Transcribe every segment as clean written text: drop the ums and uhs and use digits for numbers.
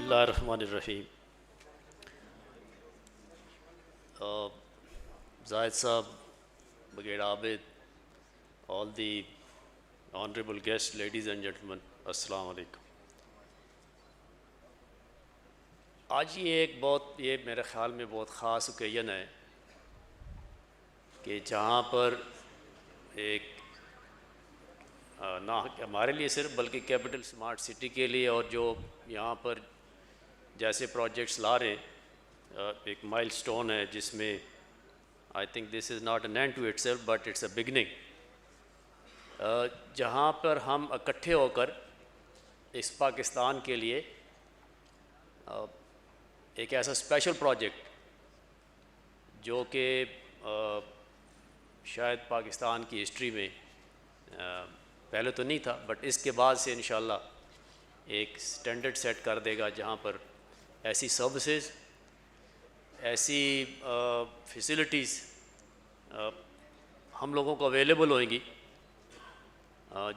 اللہ الرحمن الرحیم. زاہد صاحب, Brigadier Abid, all the honorable guests, ladies and gentlemen, السلام علیکم. آج یہ میرے خیال میں بہت خاص اوکیزن ہے کہ جہاں پر ایک نہ ہمارے لیے صرف بلکہ کیپٹل اسمارٹ سٹی کے لیے اور جو یہاں پر جیسے پروجیکٹس لا رہے ہیں ایک مائل سٹون ہے جس میں I think this is not an end to itself but it's a beginning, جہاں پر ہم اکٹھے ہو کر اس پاکستان کے لیے ایک ایسا اسپیشل پروجیکٹ جو کہ شاید پاکستان کی ہسٹری میں پہلے تو نہیں تھا بٹ اس کے بعد سے انشاءاللہ ایک سٹینڈرڈ سیٹ کر دے گا, جہاں پر ایسی سروسز, ایسی فیسلٹیز ہم لوگوں کو اویلیبل ہوئیں گی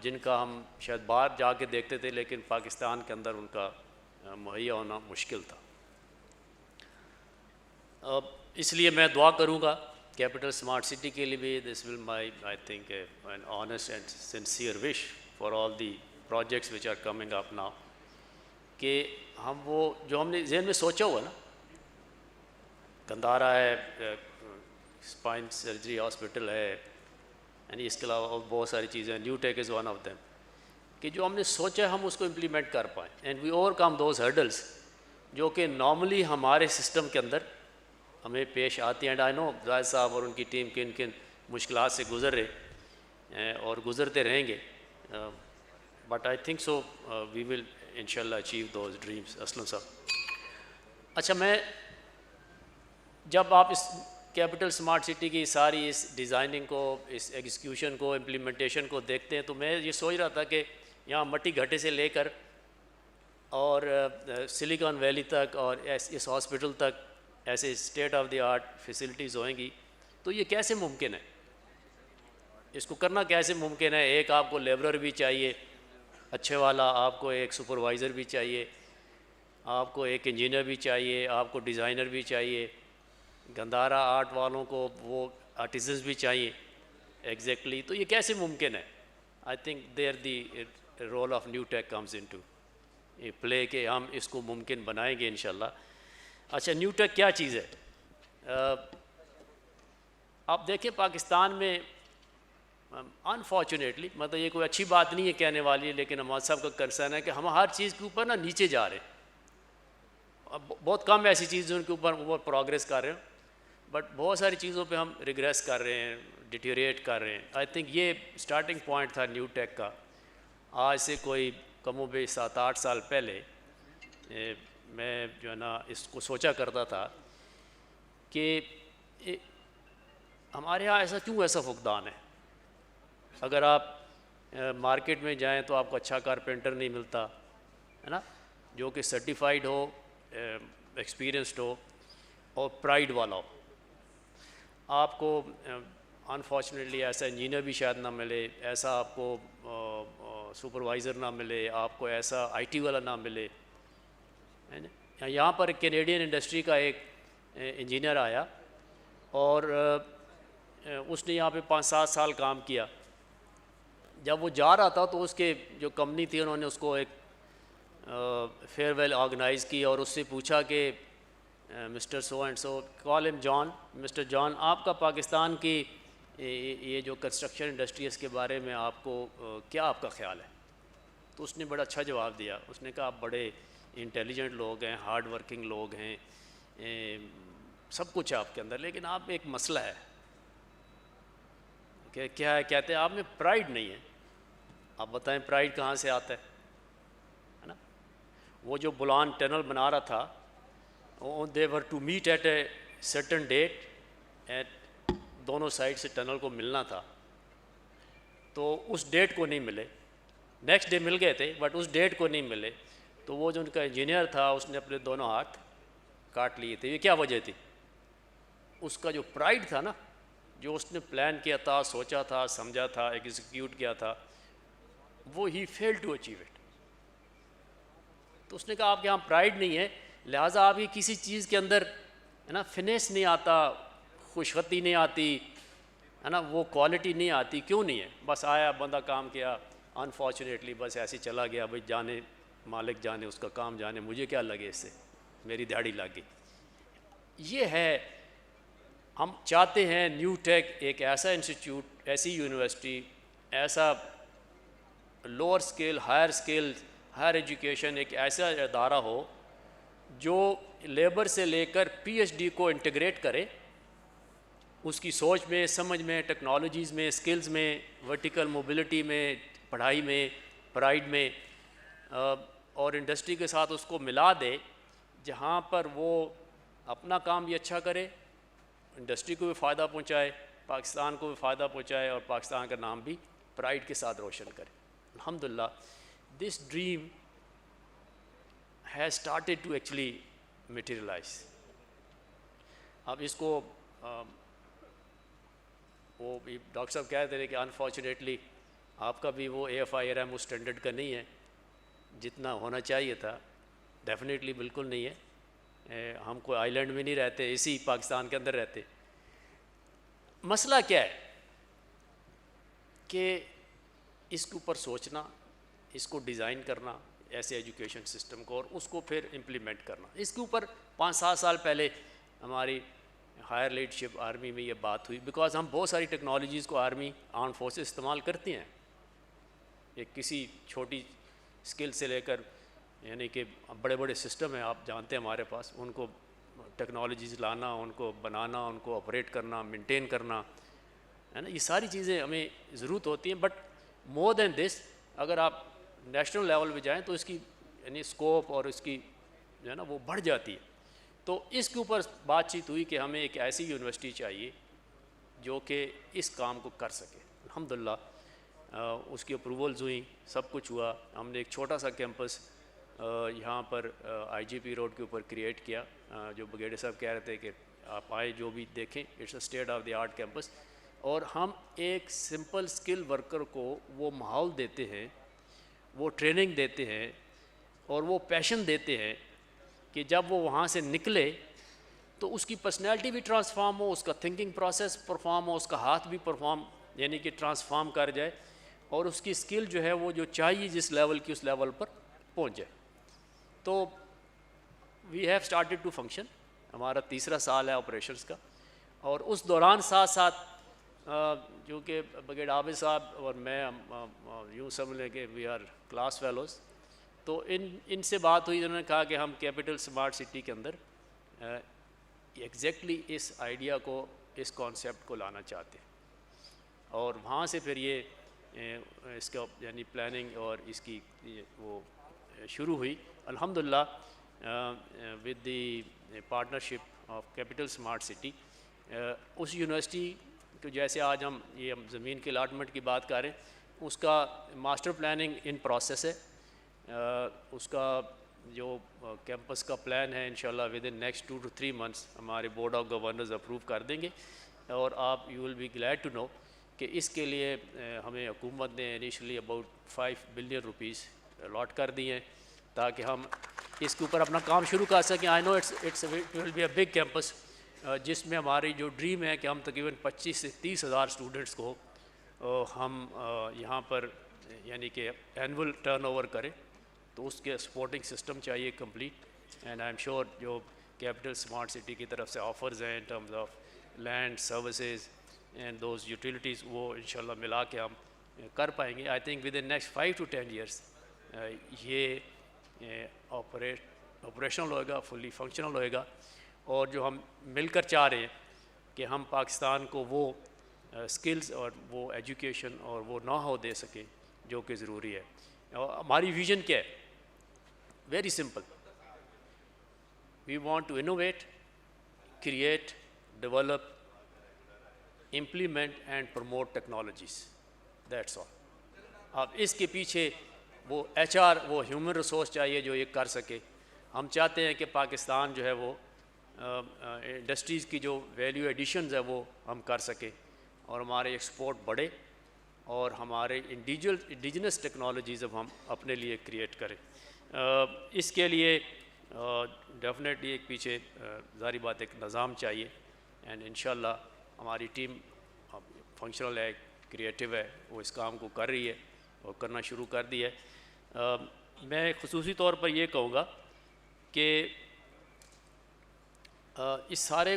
جن کا ہم شاید باہر جا کے دیکھتے تھے لیکن پاکستان کے اندر ان کا مہیا ہونا مشکل تھا. اس لیے میں دعا کروں گا کیپٹل اسمارٹ سٹی کے لیے بھی. This will my I think an honest and sincere wish for all the projects which are coming up now, کہ ہم وہ جو ہم نے ذہن میں سوچا ہوا نا, گندارا ہے, اسپائن سرجری ہاسپٹل ہے, یعنی اس کے علاوہ اور بہت ساری چیزیں, new take is one of them, کہ جو ہم نے سوچا ہے ہم اس کو امپلیمنٹ کر پائیں and we overcome those hurdles جو کہ نارملی ہمارے سسٹم کے اندر ہمیں پیش آتی ہیں. اینڈ آئی نو زاہد صاحب اور ان کی ٹیم کن کن مشکلات سے گزر رہے اور گزرتے رہیں گے, بٹ آئی تھنک سو وی ول انشاءاللہ اچیو دوز ڈریمس. اسلم صاحب, اچھا میں جب آپ اس کیپٹل اسمارٹ سٹی کی ساری اس ڈیزائننگ کو, اس ایگزیکیوشن کو, امپلیمنٹیشن کو دیکھتے ہیں تو میں یہ سوچ رہا تھا کہ یہاں مٹی گھٹے سے لے کر اور سلیکان ویلی تک اور اس ہاسپٹل تک ایسے state of the art facilities ہوئیں گی, تو یہ کیسے ممکن ہے؟ اس کو کرنا کیسے ممکن ہے؟ ایک آپ کو لیبرر بھی چاہیے اچھے والا, آپ کو ایک سپروائزر بھی چاہیے, آپ کو ایک انجینئر بھی چاہیے, آپ کو ڈیزائنر بھی چاہیے, گندارا آرٹ والوں کو وہ آرٹیزنز بھی چاہیے ایگزیکٹلی. تو یہ کیسے ممکن ہے؟ I think there the role of new tech comes into play کہ ہم اس کو ممکن بنائیں گے انشاءاللہ. اچھا, نیو ٹیک کیا چیز ہے؟ آپ دیکھیں پاکستان میں انفارچونیٹلی, مطلب یہ کوئی اچھی بات نہیں ہے کہنے والی ہے, لیکن ہمارے صاحب کا کنسرن ہے کہ ہم ہر چیز کے اوپر نیچے جا رہے ہیں. بہت کم ایسی چیزیں ان کے اوپر پروگریس کر رہے ہیں, بٹ بہت ساری چیزوں پہ ہم ریگریس کر رہے ہیں, ڈیٹیریٹ کر رہے ہیں. آئی تھنک یہ اسٹارٹنگ پوائنٹ تھا نیو ٹیک کا. آج سے کوئی کم و بیش 7-8 سال پہلے میں جو ہے نا اس کو سوچا کرتا تھا کہ ہمارے یہاں ایسا فقدان ہے. اگر آپ مارکیٹ میں جائیں تو آپ کو اچھا کارپینٹر نہیں ملتا ہے نا, جو کہ سرٹیفائیڈ ہو, ایکسپیرینسڈ ہو اور پرائیڈ والا ہو. آپ کو انفارچونیٹلی ایسا انجینئر بھی شاید نہ ملے, ایسا آپ کو سپروائزر نہ ملے, آپ کو ایسا آئی ٹی والا نہ ملے. یہاں پر کینیڈین انڈسٹری کا ایک انجینئر آیا اور اس نے یہاں پہ 5-7 سال کام کیا. جب وہ جا رہا تھا تو اس کے جو کمپنی تھی انہوں نے اس کو ایک فیئر ویل آرگنائز کی اور اس سے پوچھا کہ مسٹر سو اینڈ سو, کال ہم جان, مسٹر جان, آپ کا پاکستان کی یہ جو کنسٹرکشن انڈسٹری ہے اس کے بارے میں آپ کو کیا آپ کا خیال ہے؟ تو اس نے بڑا اچھا جواب دیا. اس نے کہا آپ بڑے انٹیلیجنٹ لوگ ہیں, ہارڈ ورکنگ لوگ ہیں, سب کچھ ہے آپ کے اندر, لیکن آپ ایک مسئلہ ہے. کہ کیا ہے؟ کہتے ہیں آپ میں پرائیڈ نہیں ہے. آپ بتائیں پرائیڈ کہاں سے آتا ہے نا؟ وہ جو بولان ٹنل بنا رہا تھا, they were to meet at a certain date, at دونوں سائڈ سے ٹنل کو ملنا تھا, تو اس ڈیٹ کو نہیں ملے. نیکسٹ ڈے مل گئے تھے بٹ اس ڈیٹ کو نہیں ملے. تو وہ جو ان کا انجینئر تھا اس نے اپنے دونوں ہاتھ کاٹ لیے تھے. یہ کیا وجہ تھی؟ اس کا جو پرائیڈ تھا نا, جو اس نے پلان کیا تھا, سوچا تھا, سمجھا تھا, ایگزیکیوٹ کیا تھا, وہ ہی فیل ٹو اچیو اٹ. تو اس نے کہا آپ کے یہاں پرائڈ نہیں ہے، لہٰذا آپ کی کسی چیز کے اندر ہے نا فنیس نہیں آتا، خوشخطی نہیں آتی ہے نا، وہ کوالٹی نہیں آتی، کیوں نہیں ہے؟ بس آیا بندہ کام کیا، انفارچونیٹلی بس ایسے چلا گیا، بھائی جانے مالک جانے، اس کا کام جانے، مجھے کیا لگے اس سے، میری دہاڑی لگ گئی۔ یہ ہے، ہم چاہتے ہیں نیو ٹیک ایک ایسا انسٹیٹیوٹ، ایسی یونیورسٹی، ایسا لوور اسکیل ہائر ایجوکیشن ایک ایسا ادارہ ہو جو لیبر سے لے کر پی ایچ ڈی کو انٹیگریٹ کرے، اس کی سوچ میں، سمجھ میں، ٹیکنالوجیز میں، اسکلز میں، ورٹیکل موبلٹی میں، پڑھائی میں، پرائڈ میں، اور انڈسٹری کے ساتھ اس کو ملا دے، جہاں پر وہ اپنا کام بھی اچھا کرے، انڈسٹری کو بھی فائدہ پہنچائے، پاکستان کو بھی فائدہ پہنچائے، اور پاکستان کا نام بھی پرائڈ کے ساتھ روشن کرے۔ الحمدللہ this dream has started to actually materialise. اب اس کو وہ بھی ڈاکٹر صاحب کہہ رہے کہ انفارچونیٹلی آپ کا بھی وہ A F I R M اس اسٹینڈرڈ کا نہیں ہے جتنا ہونا چاہیے تھا، ڈیفینیٹلی بالکل نہیں ہے، ہم کوئی آئی لینڈ میں نہیں رہتے، اسی پاکستان کے اندر رہتے۔ مسئلہ کیا ہے کہ اس کے اوپر سوچنا، اس کو ڈیزائن کرنا، ایسے ایجوکیشن سسٹم کو، اور اس کو پھر امپلیمنٹ کرنا۔ اس کے اوپر 5-7 سال پہلے ہماری ہائر لیڈرشپ آرمی میں یہ بات ہوئی، بیکاز ہم بہت ساری ٹیکنالوجیز کو آرمی آرم فورسز استعمال کرتی ہیں، ایک کسی چھوٹی اسکل سے لے کر، یعنی کہ بڑے بڑے سسٹم ہیں آپ جانتے ہیں ہمارے پاس، ان کو ٹیکنالوجیز لانا، ان کو بنانا، ان کو آپریٹ کرنا، مینٹین کرنا ہے نا، یہ ساری چیزیں ہمیں ضرورت ہوتی ہیں۔ بٹ مور دین دس، اگر آپ نیشنل لیول پہ جائیں تو اس کی یعنی اسکوپ اور اس کی جو ہے نا وہ بڑھ جاتی ہے۔ تو اس کے اوپر بات چیت ہوئی کہ ہمیں ایک ایسی یونیورسٹی چاہیے جو کہ اس کام کو کر سکے۔ الحمدللہ اس کی اپروولز ہوئیں، سب کچھ ہوا۔ ہم نے ایک چھوٹا سا کیمپس یہاں پر آئی جی پی روڈ کے اوپر کریٹ کیا، جو بگیڑے صاحب کہہ رہے تھے کہ آپ آئے جو بھی دیکھیں، it's a state of the art campus, اور ہم ایک سمپل اسکل ورکر کو وہ ماحول دیتے ہیں، وہ ٹریننگ دیتے ہیں، اور وہ پیشن دیتے ہیں کہ جب وہ وہاں سے نکلے تو اس کی پرسنالٹی بھی ٹرانسفارم ہو، اس کا تھنکنگ پروسیس پرفارم ہو، اس کا ہاتھ بھی پرفارم یعنی کہ ٹرانسفارم کر جائے، اور اس کی اسکل جو ہے وہ جو چاہیے جس لیول کی اس لیول پر پہنچ جائے۔ تو we have started to function, ہمارا 3را سال ہے آپریشنس کا، اور اس دوران ساتھ ساتھ جو کہ بگیڑ عابد صاحب اور میں یوں سمجھ لیں کہ وی آر کلاس فیلوز، تو ان سے بات ہوئی، انہوں نے کہا کہ ہم کیپٹل اسمارٹ سٹی کے اندر ایگزیکٹلی اس آئیڈیا کو، اس کانسیپٹ کو لانا چاہتے ہیں، اور وہاں سے پھر یہ اس کا یعنی پلاننگ اور اس کی وہ شروع ہوئی۔ الحمدللہ with the partnership of Capital Smart City, اس یونیورسٹی تو جیسے آج ہم زمین کے الاٹمنٹ کی بات کر رہے ہیں، اس کا ماسٹر پلاننگ ان پروسیس ہے، اس کا جو کیمپس کا پلان ہے انشاءاللہ within next 2 to 3 months ہمارے بورڈ آف گورنرز اپروو کر دیں گے، اور آپ you will be glad to know کہ اس کے لیے ہمیں حکومت نے initially about 5 billion rupees allot کر دی ہیں تاکہ ہم اس کے اوپر اپنا کام شروع کر سکیں۔ I know it will be a big campus, جس میں ہماری جو ڈریم ہے کہ ہم تقریباً 25 سے 30 ہزار اسٹوڈنٹس کو ہم یہاں پر یعنی کہ اینول ٹرن اوور کریں، تو اس کے سپورٹنگ سسٹم چاہیے complete, and I am sure جو کیپٹل اسمارٹ سٹی کی طرف سے آفرز ہیں in terms of land services and those utilities, وہ انشاءاللہ ملا کے ہم کر پائیں گے۔ I think within next 5 to 10 years یہ آپریشنل ہوئے گا، فلی فنکشنل ہوئے گا، اور جو ہم مل کر چاہ رہے ہیں کہ ہم پاکستان کو وہ اسکلز اور وہ ایجوکیشن اور وہ نو ہاؤ دے سکیں جو کہ ضروری ہے۔ اور ہماری ویژن کیا ہے؟ Very simple, we want to innovate, create, develop, implement and promote technologies, that's all. اب اس کے پیچھے وہ ایچ آر، وہ ہیومن ریسورس چاہیے جو یہ کر سکے۔ ہم چاہتے ہیں کہ پاکستان جو ہے وہ انڈسٹریز کی جو ویلیو ایڈیشنز ہے وہ ہم کر سکیں، اور ہمارے ایکسپورٹ بڑھے، اور ہمارے انڈیجنس ٹیکنالوجیز اب ہم اپنے لیے کریٹ کریں۔ اس کے لیے ڈیفینیٹلی ایک پیچھے ظاہری بات ایک نظام چاہیے، اینڈ انشاءاللہ ہماری ٹیم فنکشنل ہے، کریٹیو ہے، وہ اس کام کو کر رہی ہے اور کرنا شروع کر دی ہے۔ میں خصوصی طور پر یہ کہوں گا کہ اس سارے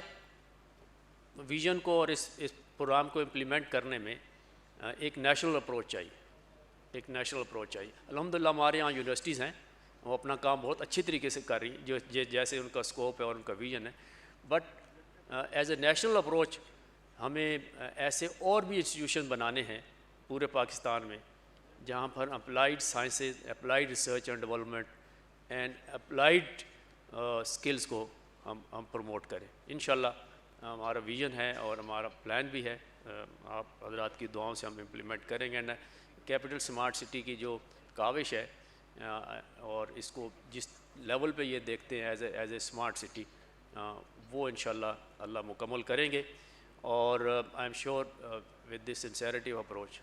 ویژن کو اور اس پروگرام کو امپلیمنٹ کرنے میں ایک نیشنل اپروچ چاہیے، الحمدللہ ہمارے یہاں یونیورسٹیز ہیں، وہ اپنا کام بہت اچھی طریقے سے کر رہی ہیں جیسے ان کا اسکوپ ہے اور ان کا ویژن ہے، but as a national approach ہمیں ایسے اور بھی انسٹیٹیوشن بنانے ہیں پورے پاکستان میں جہاں پر applied sciences, applied research and development and applied skills کو ہم پروموٹ کریں۔ انشاءاللہ ہمارا ویژن ہے اور ہمارا پلان بھی ہے، آپ حضرات کی دعاؤں سے ہم امپلیمنٹ کریں گے۔ کیپٹل اسمارٹ سٹی کی جو کاوش ہے اور اس کو جس لیول پہ یہ دیکھتے ہیں ایز اے اسمارٹ سٹی، وہ انشاءاللہ اللہ مکمل کریں گے، اور I am sure with this sincerity of approach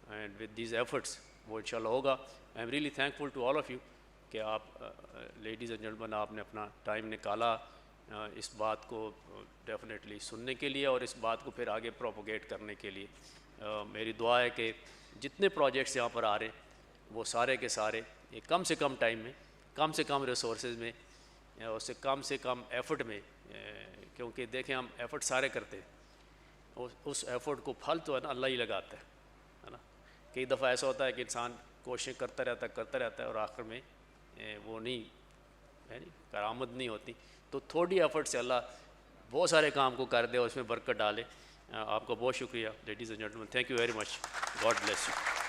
and with these efforts وہ انشاءاللہ ہوگا۔ I am really thankful to all of you کہ آپ لیڈیز اینڈ جینٹلمین آپ نے اپنا ٹائم نکالا اس بات کو ڈیفینیٹلی سننے کے لیے اور اس بات کو پھر آگے پروپوگیٹ کرنے کے لیے۔ میری دعا ہے کہ جتنے پروجیکٹس یہاں پر آ رہے ہیں وہ سارے کے سارے یہ کم سے کم ٹائم میں، کم سے کم ریسورسز میں، اس سے کم ایفرٹ میں، کیونکہ دیکھیں ہم ایفرٹ سارے کرتے ہیں، اس ایفرٹ کو پھل تو ہے نا اللہ ہی لگاتا ہے نا۔ کئی دفعہ ایسا ہوتا ہے کہ انسان کوششیں کرتا رہتا ہے اور آخر میں وہ نہیں کارآمد نہیں ہوتی، تو تھوڑی ایفرٹ سے اللہ بہت سارے کام کو کر دے اور اس میں برکت ڈالے۔ آپ کا بہت شکریہ ladies and gentleman, thank you very much, God bless you.